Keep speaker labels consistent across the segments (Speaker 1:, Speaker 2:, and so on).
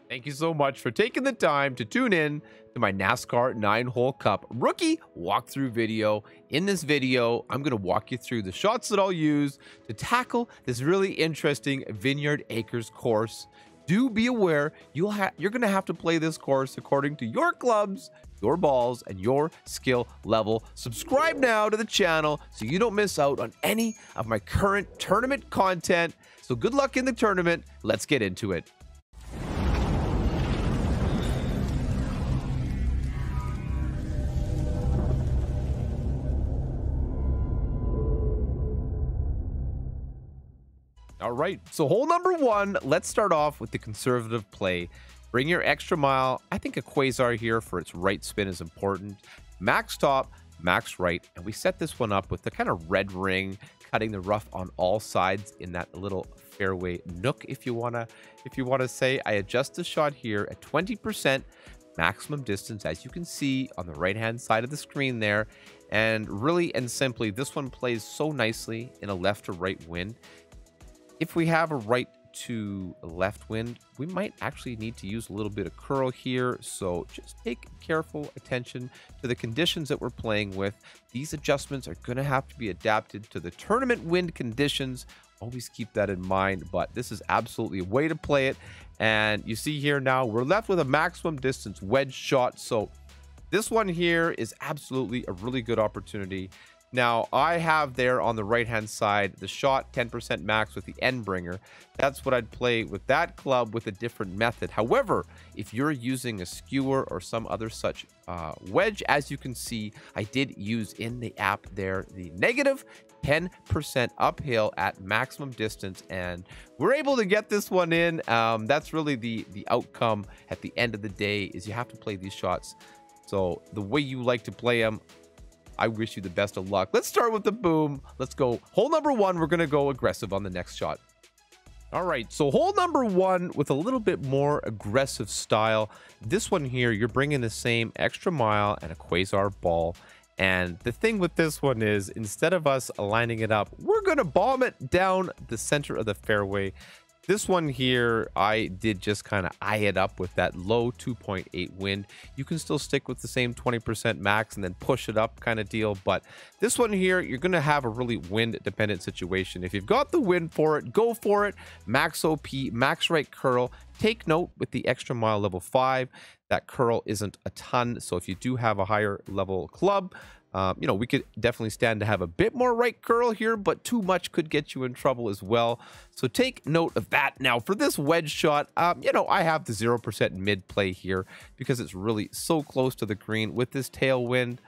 Speaker 1: Thank you so much for taking the time to tune in to my NASCAR 9-hole cup rookie walkthrough video. In this video, I'm going to walk you through the shots that I'll use to tackle this really interesting Vineyard Acres course. Do be aware you're going to have to play this course according to your clubs, your balls, and your skill level. Subscribe now to the channel so you don't miss out on any of my current tournament content. So good luck in the tournament. Let's get into it. All right, so hole number one, let's start off with the conservative play. Bring your extra mile. I think a quasar here for its right spin is important. Max top, max right, and we set this one up with the kind of red ring, cutting the rough on all sides in that little fairway nook, if you wanna say. I adjust the shot here at 20% maximum distance, as you can see on the right-hand side of the screen there. And really and simply, this one plays so nicely in a left to right wind. If we have a right to left wind, we might actually need to use a little bit of curl here. So just take careful attention to the conditions that we're playing with. These adjustments are going to have to be adapted to the tournament wind conditions. Always keep that in mind, but this is absolutely a way to play it. And you see here now, we're left with a maximum distance wedge shot. So this one here is absolutely a really good opportunity. Now, I have there on the right-hand side the shot 10% max with the end bringer. That's what I'd play with that club with a different method. However, if you're using a skewer or some other such wedge, as you can see, I did use in the app there the negative 10% uphill at maximum distance, and we're able to get this one in. That's really the outcome at the end of the day, is you have to play these shots. So the way you like to play them, I wish you the best of luck. Let's start with the boom. Let's go. Hole number one, we're going to go aggressive on the next shot. All right, so hole number one with a little bit more aggressive style. This one here, you're bringing the same extra mile and a quasar ball. And the thing with this one is, instead of us lining it up, we're going to bomb it down the center of the fairway. This one here, I did just kind of eye it up with that low 2.8 wind. You can still stick with the same 20% max and then push it up kind of deal. But this one here, you're going to have a really wind dependent situation. If you've got the wind for it, go for it. Max OP, max right curl. Take note with the extra mile level 5, that curl isn't a ton. So if you do have a higher level club, we could definitely stand to have a bit more right curl here, but too much could get you in trouble as well. So take note of that. Now for this wedge shot, I have the 0% mid play here because it's really so close to the green with this tailwind.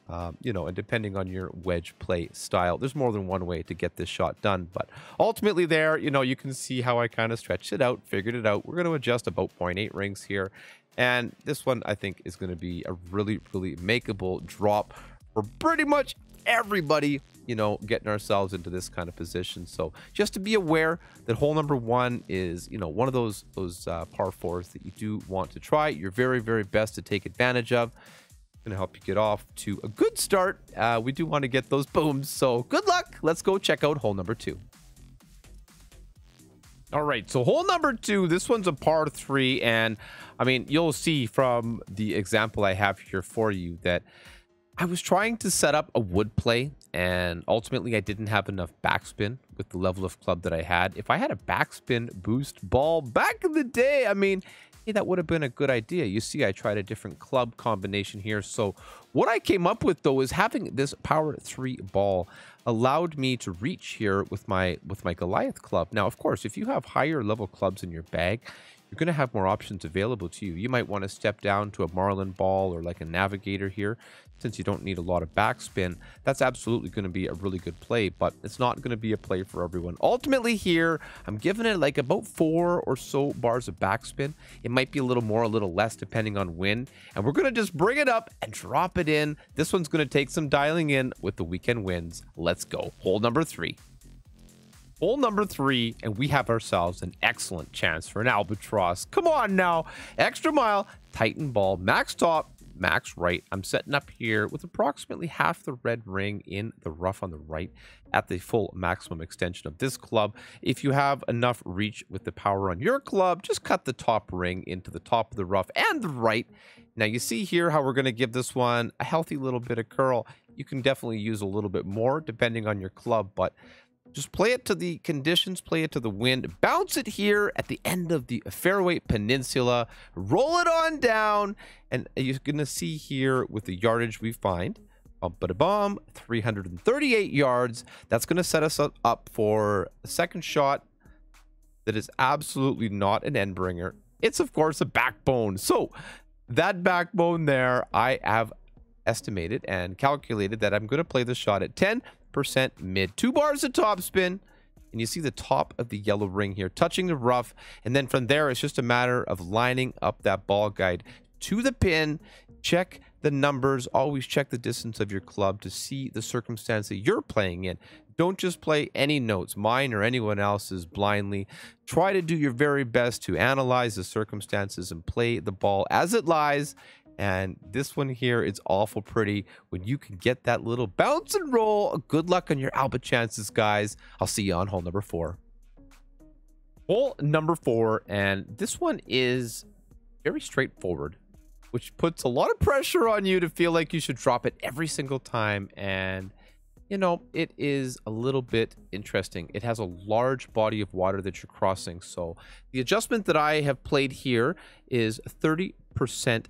Speaker 1: And depending on your wedge play style, there's more than one way to get this shot done. But ultimately there, you can see how I kind of stretched it out, figured it out. We're going to adjust about 0.8 rings here. And this one, I think, is going to be a really, really makeable drop for pretty much everybody, getting ourselves into this kind of position. So just to be aware that hole number one is, one of those par fours that you do want to try your very, very best to take advantage of. Going to help you get off to a good start. We do want to get those booms. So good luck. Let's go check out hole number two. All right, so hole number two, this one's a par 3. And I mean, you'll see from the example I have here for you that I was trying to set up a wood play, and ultimately I didn't have enough backspin with the level of club that I had. If I had a backspin boost ball back in the day, I mean, hey, that would have been a good idea. You see, I tried a different club combination here. So what I came up with, though, is having this power 3 ball allowed me to reach here with my Goliath club. Now, of course, if you have higher level clubs in your bag, you're going to have more options available to you. You might want to step down to a Marlin ball or like a Navigator here. Since you don't need a lot of backspin, that's absolutely going to be a really good play, but it's not going to be a play for everyone. Ultimately here, I'm giving it like about 4 or so bars of backspin. It might be a little more, a little less, depending on wind. And we're going to just bring it up and drop it in. This one's going to take some dialing in with the weekend winds. Let's go. Hole number 3. Hole number 3, and we have ourselves an excellent chance for an albatross. Come on now. Extra mile, Titan ball, max top, max right. I'm setting up here with approximately half the red ring in the rough on the right at the full maximum extension of this club. If you have enough reach with the power on your club, just cut the top ring into the top of the rough and the right. Now you see here how we're going to give this one a healthy little bit of curl. You can definitely use a little bit more depending on your club, but just play it to the conditions, play it to the wind, bounce it here at the end of the fairway peninsula, roll it on down, and you're going to see here with the yardage we find, bum, 338 yards. That's going to set us up for a second shot that is absolutely not an end bringer. It's, of course, a backbone. So that backbone there, I have estimated and calculated that I'm going to play the shot at 10% mid, 2 bars of topspin, and you see the top of the yellow ring here touching the rough, and then from there it's just a matter of lining up that ball guide to the pin. Check the numbers, always check the distance of your club to see the circumstance that you're playing in. Don't just play any notes, mine or anyone else's, blindly. Try to do your very best to analyze the circumstances and play the ball as it lies. And this one here is awful pretty when you can get that little bounce and roll. Good luck on your Alba chances, guys. I'll see you on hole number 4. Hole number 4, and this one is very straightforward, which puts a lot of pressure on you to feel like you should drop it every single time. And you know, it is a little bit interesting. It has a large body of water that you're crossing. So the adjustment that I have played here is 30%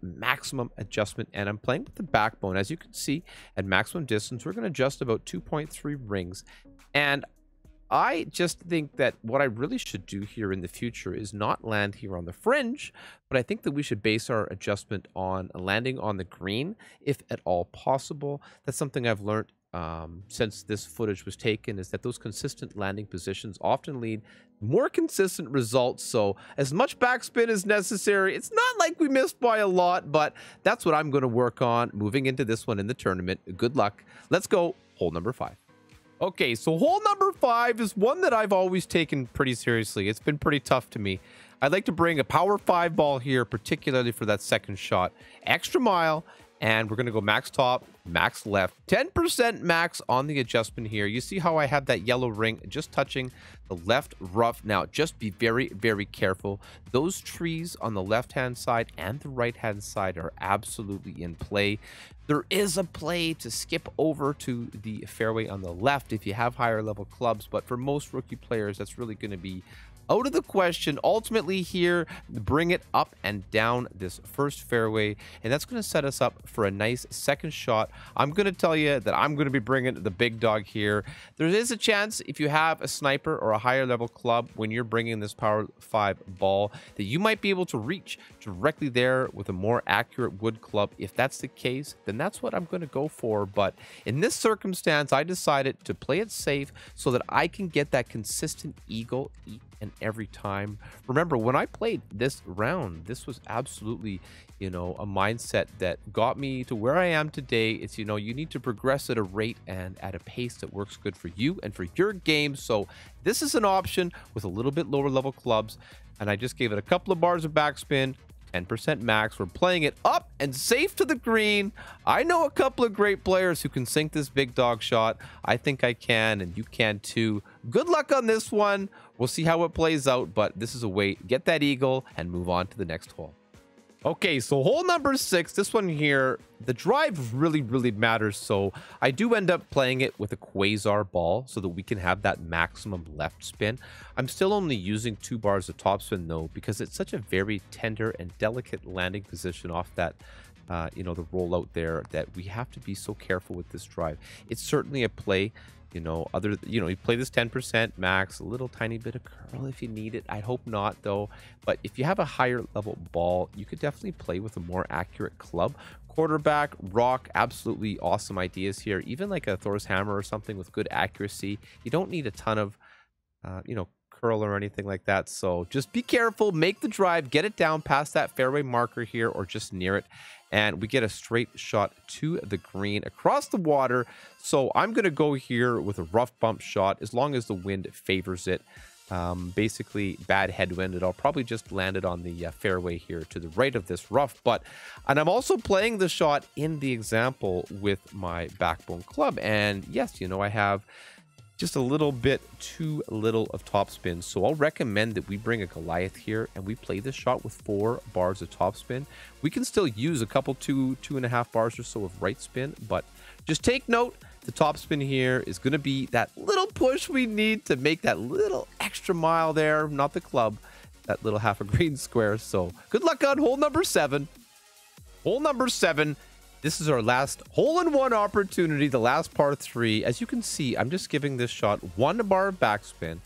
Speaker 1: maximum adjustment, and I'm playing with the backbone. As you can see, at maximum distance, we're going to adjust about 2.3 rings. And I just think that what I really should do here in the future is not land here on the fringe, but I think that we should base our adjustment on landing on the green, if at all possible. That's something I've learned since this footage was taken, is that those consistent landing positions often lead more consistent results. So as much backspin as necessary. It's not like we missed by a lot, but that's what I'm going to work on moving into this one in the tournament. Good luck. Let's go hole number 5. Okay, so hole number 5 is one that I've always taken pretty seriously. It's been pretty tough to me. I'd like to bring a power 5 ball here, particularly for that second shot. Extra mile, and we're going to go max top, max left, 10% max on the adjustment here. You see how I have that yellow ring just touching the left rough. Now, just be very, very careful. Those trees on the left-hand side and the right-hand side are absolutely in play. There is a play to skip over to the fairway on the left if you have higher level clubs, but for most rookie players, that's really going to be out of the question. Ultimately here, bring it up and down this first fairway, and that's going to set us up for a nice second shot. I'm going to tell you that I'm going to be bringing the big dog here. There is a chance, if you have a sniper or a higher level club, when you're bringing this power 5 ball, that you might be able to reach directly there with a more accurate wood club. If that's the case, then that's what I'm going to go for. But in this circumstance, I decided to play it safe so that I can get that consistent eagle each and every time. Remember, when I played this round, this was absolutely, you know, a mindset that got me to where I am today. It's, you know, you need to progress at a rate and at a pace that works good for you and for your game. So this is an option with a little bit lower level clubs, and I just gave it a couple of bars of backspin, 10% max. We're playing it up and safe to the green. I know a couple of great players who can sink this big dog shot. I think I can, and you can too. Good luck on this one. We'll see how it plays out, but this is a way to get that eagle and move on to the next hole. Okay, so hole number 6, this one here, the drive really, really matters. So I do end up playing it with a quasar ball so that we can have that maximum left spin. I'm still only using 2 bars of topspin though, because it's such a very tender and delicate landing position off that, you know, the rollout there, that we have to be so careful with this drive. It's certainly a play. You know, you play this 10% max, a little tiny bit of curl if you need it. I hope not, though. But if you have a higher level ball, you could definitely play with a more accurate club. Quarterback, rock, absolutely awesome ideas here. Even like a Thor's hammer or something with good accuracy. You don't need a ton of, you know, curl or anything like that. So just be careful, make the drive, get it down past that fairway marker here or just near it, and we get a straight shot to the green across the water. So I'm going to go here with a rough bump shot as long as the wind favors it. basically bad headwind. It'll probably just landed on the fairway here to the right of this rough. And I'm also playing the shot in the example with my backbone club. And yes, you know, I have just a little bit too little of topspin. So I'll recommend that we bring a Goliath here and we play this shot with 4 bars of topspin. We can still use a couple 2.5 bars or so of right spin, but just take note, the topspin here is going to be that little push we need to make that little extra mile there, not the club, that little half a green square. So good luck on hole number 7. Hole number 7. This is our last hole-in-one opportunity, the last par 3. As you can see, I'm just giving this shot 1 bar of backspin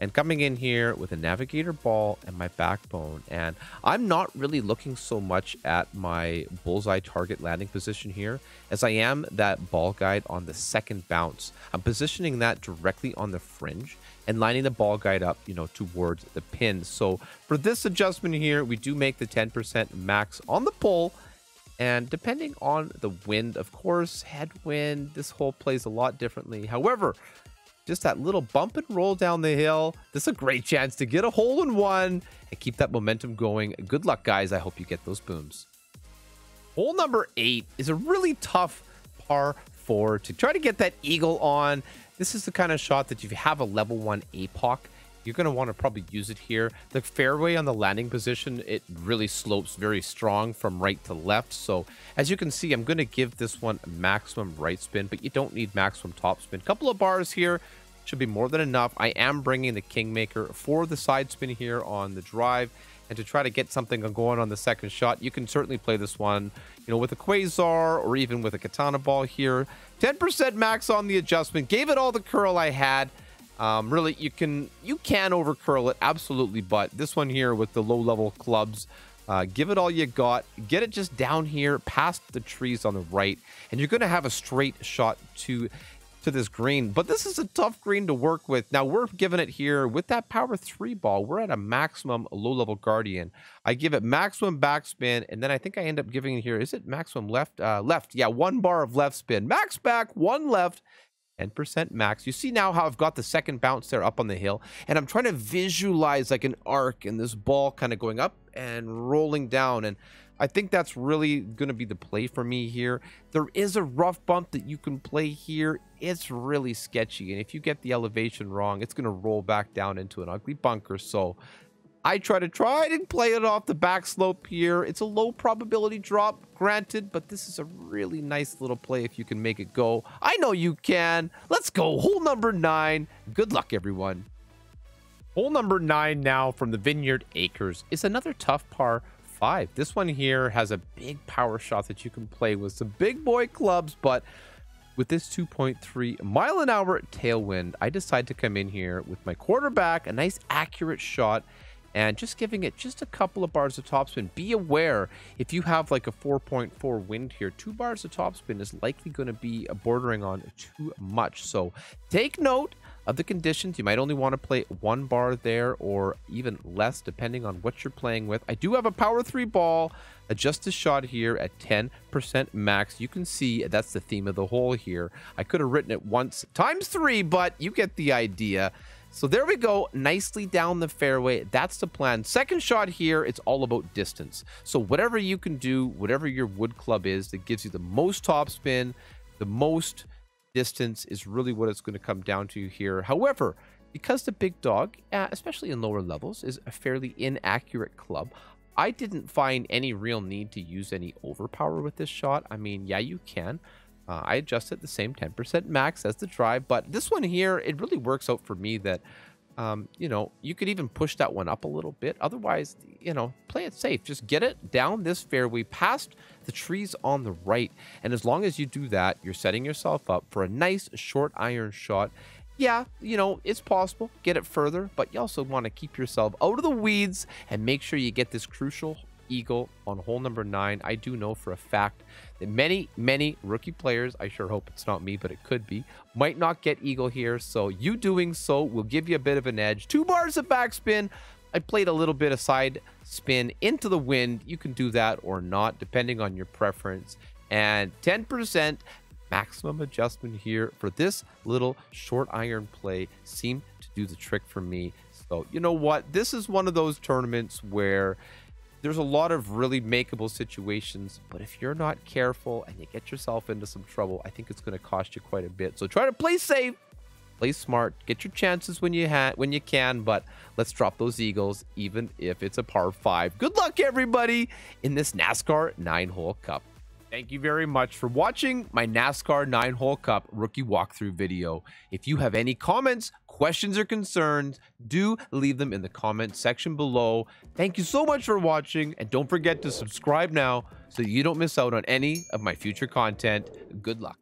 Speaker 1: and coming in here with a navigator ball and my backbone. And I'm not really looking so much at my bullseye target landing position here as I am that ball guide on the second bounce. I'm positioning that directly on the fringe and lining the ball guide up, you know, towards the pin. So for this adjustment here, we do make the 10% max on the pull. And depending on the wind, of course, headwind, this hole plays a lot differently. However, just that little bump and roll down the hill, this is a great chance to get a hole-in-one and keep that momentum going. Good luck, guys. I hope you get those booms. Hole number 8 is a really tough par 4 to try to get that eagle on. This is the kind of shot that if you have a level 1 APOC, you're going to want to probably use it here. The fairway on the landing position, it really slopes very strong from right to left. So as you can see, I'm going to give this one maximum right spin, but you don't need maximum top spin. Couple of bars here should be more than enough. I am bringing the Kingmaker for the side spin here on the drive. And to try to get something going on the second shot, you can certainly play this one, you know, with a Quasar or even with a Katana ball here. 10% max on the adjustment. Gave it all the curl I had. Really, you can over curl it, absolutely, but this one here with the low level clubs, give it all you got, get it just down here past the trees on the right, and you're going to have a straight shot to this green. But this is a tough green to work with. Now we're giving it here with that power 3 ball. We're at a maximum low level guardian. I give it maximum backspin, and then I think I end up giving it here. Is it maximum left? Left, yeah, 1 bar of left spin, max back, 1 left. 10% max. You see now how I've got the second bounce there up on the hill, and I'm trying to visualize like an arc and this ball kind of going up and rolling down, and I think that's really going to be the play for me here. There is a rough bump that you can play here. It's really sketchy, and if you get the elevation wrong, it's going to roll back down into an ugly bunker. So I try to play it off the back slope here. It's a low probability drop, granted, but this is a really nice little play if you can make it go. I know you can. Let's go. Hole number 9. Good luck, everyone. Hole number 9 now from the Vineyard Acres is another tough par 5. This one here has a big power shot that you can play with some big boy clubs, but with this 2.3 mile an hour tailwind, I decide to come in here with my quarterback, a nice accurate shot, and just giving it just a couple of bars of topspin. Be aware, if you have like a 4.4 wind here, 2 bars of topspin is likely going to be bordering on too much. So take note of the conditions. You might only want to play 1 bar there or even less depending on what you're playing with. I do have a power 3 ball. Adjust the shot here at 10% max. You can see that's the theme of the hole here. I could have written it once times 3, but you get the idea. So there we go, nicely down the fairway. That's the plan. Second shot here, it's all about distance. So whatever you can do, whatever your wood club is that gives you the most topspin, the most distance is really what it's going to come down to here. However, because the big dog, especially in lower levels, is a fairly inaccurate club, I didn't find any real need to use any overpower with this shot. I mean, yeah, you can. I adjusted the same 10% max as the drive, but this one here, it really works out for me that, you know, you could even push that one up a little bit. Otherwise, you know, play it safe. Just get it down this fairway past the trees on the right. And as long as you do that, you're setting yourself up for a nice short iron shot. Yeah, you know, it's possible. Get it further, but you also want to keep yourself out of the weeds and make sure you get this crucial eagle on hole number 9. I do know for a fact that many rookie players, I sure hope it's not me, but it could be, might not get eagle here. So you doing so will give you a bit of an edge. 2 bars of backspin. I played a little bit of side spin into the wind. You can do that or not, depending on your preference. And 10% maximum adjustment here for this little short iron play seemed to do the trick for me. So, you know what? This is one of those tournaments where there's a lot of really makeable situations, but if you're not careful and you get yourself into some trouble, I think it's going to cost you quite a bit. So try to play safe, play smart, get your chances when you can, but let's drop those eagles, even if it's a par 5. Good luck, everybody, in this NASCAR 9-hole cup. Thank you very much for watching my NASCAR 9-hole cup rookie walkthrough video. If you have any comments, questions, or concerns, do leave them in the comment section below. Thank you so much for watching, and don't forget to subscribe now so you don't miss out on any of my future content. Good luck.